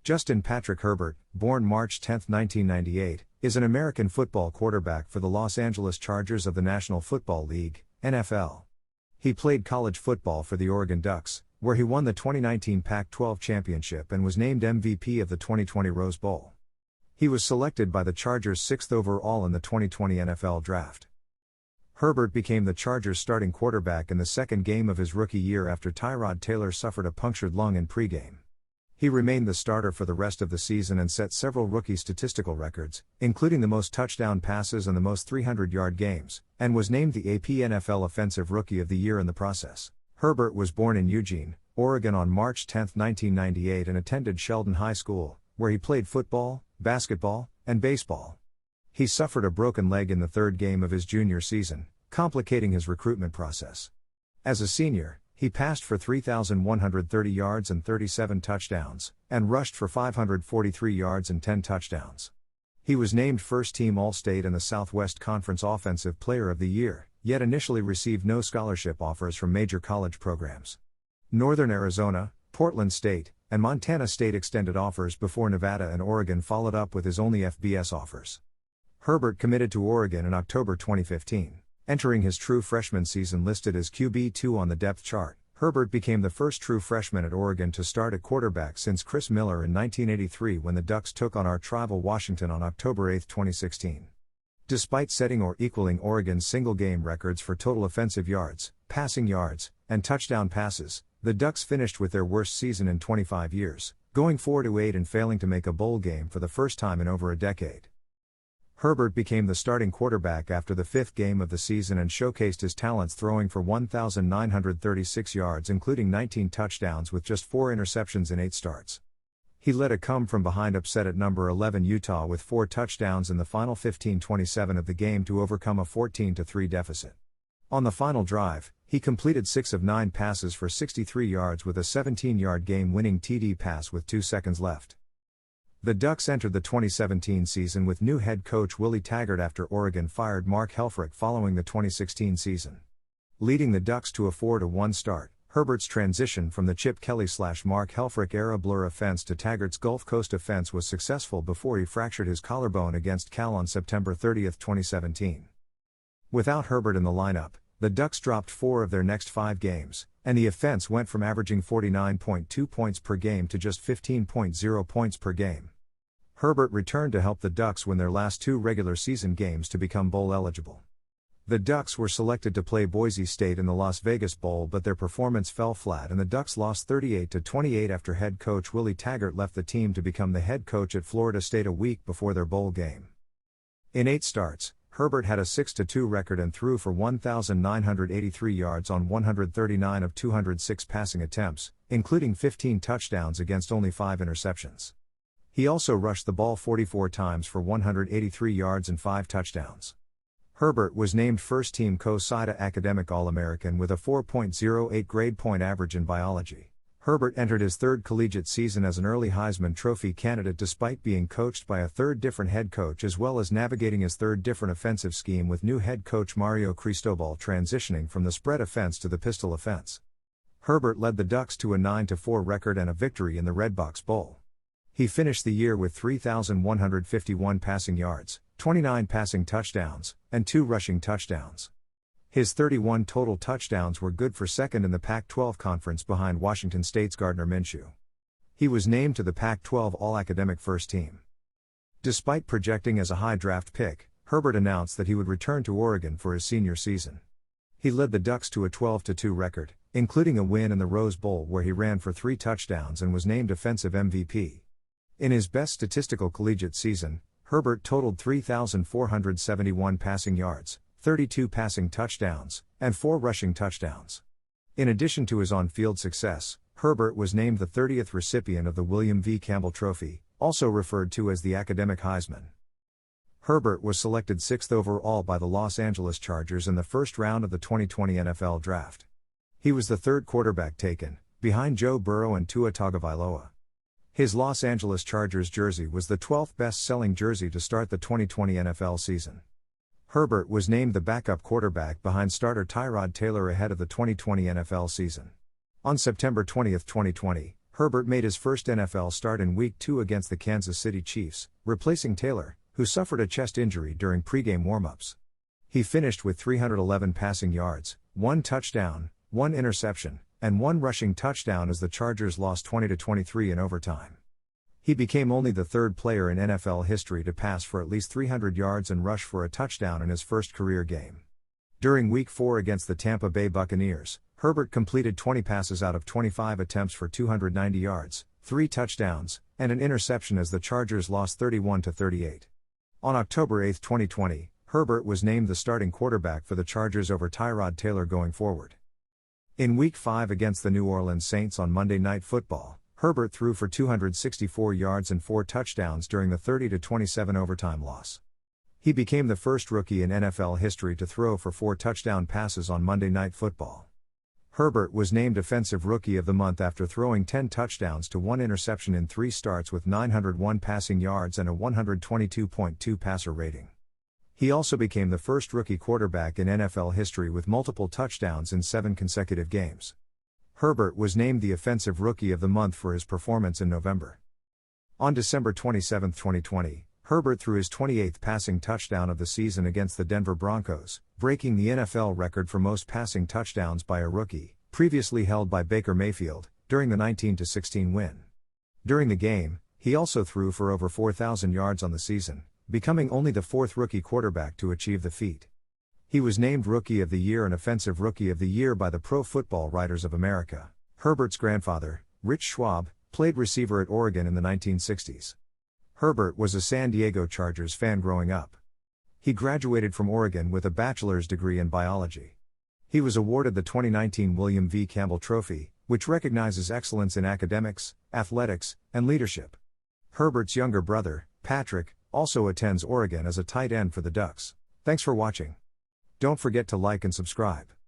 Justin Patrick Herbert, born March 10, 1998, is an American football quarterback for the Los Angeles Chargers of the National Football League, NFL. He played college football for the Oregon Ducks, where he won the 2019 Pac-12 Championship and was named MVP of the 2020 Rose Bowl. He was selected by the Chargers 6th overall in the 2020 NFL Draft. Herbert became the Chargers' starting quarterback in the second game of his rookie year after Tyrod Taylor suffered a punctured lung in pregame. He remained the starter for the rest of the season and set several rookie statistical records, including the most touchdown passes and the most 300-yard games, and was named the AP NFL Offensive Rookie of the Year in the process. Herbert was born in Eugene, Oregon on March 10, 1998 and attended Sheldon High School, where he played football, basketball, and baseball. He suffered a broken leg in the third game of his junior season, complicating his recruitment process. As a senior, he passed for 3,130 yards and 37 touchdowns, and rushed for 543 yards and 10 touchdowns. He was named first-team All-State and the Southwest Conference Offensive Player of the Year, yet initially received no scholarship offers from major college programs. Northern Arizona, Portland State, and Montana State extended offers before Nevada and Oregon followed up with his only FBS offers. Herbert committed to Oregon in October 2015. Entering his true freshman season listed as QB2 on the depth chart, Herbert became the first true freshman at Oregon to start at quarterback since Chris Miller in 1983 when the Ducks took on arch rival Washington on October 8, 2016. Despite setting or equaling Oregon's single-game records for total offensive yards, passing yards, and touchdown passes, the Ducks finished with their worst season in 25 years, going 4-8 and failing to make a bowl game for the first time in over a decade. Herbert became the starting quarterback after the fifth game of the season and showcased his talents throwing for 1,936 yards including 19 touchdowns with just 4 interceptions in 8 starts. He led a come-from-behind upset at number 11 Utah with 4 touchdowns in the final 15-27 of the game to overcome a 14-3 deficit. On the final drive, he completed 6 of 9 passes for 63 yards with a 17-yard game-winning TD pass with 2 seconds left. The Ducks entered the 2017 season with new head coach Willie Taggart after Oregon fired Mark Helfrich following the 2016 season. Leading the Ducks to a 4-1 start, Herbert's transition from the Chip Kelly/Mark Helfrich era Blur offense to Taggart's Gulf Coast offense was successful before he fractured his collarbone against Cal on September 30, 2017. Without Herbert in the lineup, the Ducks dropped 4 of their next 5 games, and the offense went from averaging 49.2 points per game to just 15.0 points per game. Herbert returned to help the Ducks win their last 2 regular season games to become bowl eligible. The Ducks were selected to play Boise State in the Las Vegas Bowl, but their performance fell flat and the Ducks lost 38-28 after head coach Willie Taggart left the team to become the head coach at Florida State a week before their bowl game. In 8 starts, Herbert had a 6-2 record and threw for 1,983 yards on 139 of 206 passing attempts, including 15 touchdowns against only 5 interceptions. He also rushed the ball 44 times for 183 yards and 5 touchdowns. Herbert was named first-team COSIDA Academic All-American with a 4.08 grade point average in biology. Herbert entered his third collegiate season as an early Heisman Trophy candidate despite being coached by a third different head coach as well as navigating his third different offensive scheme with new head coach Mario Cristobal transitioning from the spread offense to the pistol offense. Herbert led the Ducks to a 9-4 record and a victory in the Redbox Bowl. He finished the year with 3,151 passing yards, 29 passing touchdowns, and 2 rushing touchdowns. His 31 total touchdowns were good for second in the Pac-12 conference behind Washington State's Gardner Minshew. He was named to the Pac-12 All-Academic First Team. Despite projecting as a high draft pick, Herbert announced that he would return to Oregon for his senior season. He led the Ducks to a 12-2 record, including a win in the Rose Bowl where he ran for 3 touchdowns and was named offensive MVP. In his best statistical collegiate season, Herbert totaled 3,471 passing yards, 32 passing touchdowns, and 4 rushing touchdowns. In addition to his on-field success, Herbert was named the 30th recipient of the William V. Campbell Trophy, also referred to as the Academic Heisman. Herbert was selected 6th overall by the Los Angeles Chargers in the first round of the 2020 NFL Draft. He was the 3rd quarterback taken, behind Joe Burrow and Tua Tagovailoa. His Los Angeles Chargers jersey was the 12th best-selling jersey to start the 2020 NFL season. Herbert was named the backup quarterback behind starter Tyrod Taylor ahead of the 2020 NFL season. On September 20, 2020, Herbert made his first NFL start in Week 2 against the Kansas City Chiefs, replacing Taylor, who suffered a chest injury during pregame warmups. He finished with 311 passing yards, 1 touchdown, 1 interception, and 1 rushing touchdown as the Chargers lost 20-23 in overtime. He became only the third player in NFL history to pass for at least 300 yards and rush for a touchdown in his first career game. During Week 4 against the Tampa Bay Buccaneers, Herbert completed 20 passes out of 25 attempts for 290 yards, 3 touchdowns, and an interception as the Chargers lost 31-38. On October 8, 2020, Herbert was named the starting quarterback for the Chargers over Tyrod Taylor going forward. In Week 5 against the New Orleans Saints on Monday Night Football, Herbert threw for 264 yards and 4 touchdowns during the 30-27 overtime loss. He became the first rookie in NFL history to throw for 4 touchdown passes on Monday Night Football. Herbert was named Offensive Rookie of the Month after throwing 10 touchdowns to 1 interception in 3 starts with 901 passing yards and a 122.2 passer rating. He also became the first rookie quarterback in NFL history with multiple touchdowns in 7 consecutive games. Herbert was named the Offensive Rookie of the Month for his performance in November. On December 27, 2020, Herbert threw his 28th passing touchdown of the season against the Denver Broncos, breaking the NFL record for most passing touchdowns by a rookie, previously held by Baker Mayfield, during the 19-16 win. During the game, he also threw for over 4,000 yards on the season, becoming only the 4th rookie quarterback to achieve the feat. He was named Rookie of the Year and Offensive Rookie of the Year by the Pro Football Writers of America. Herbert's grandfather, Rich Schwab, played receiver at Oregon in the 1960s. Herbert was a San Diego Chargers fan growing up. He graduated from Oregon with a bachelor's degree in biology. He was awarded the 2019 William V. Campbell Trophy, which recognizes excellence in academics, athletics, and leadership. Herbert's younger brother, Patrick, also attends Oregon as a tight end for the Ducks. Thanks for watching. Don't forget to like and subscribe.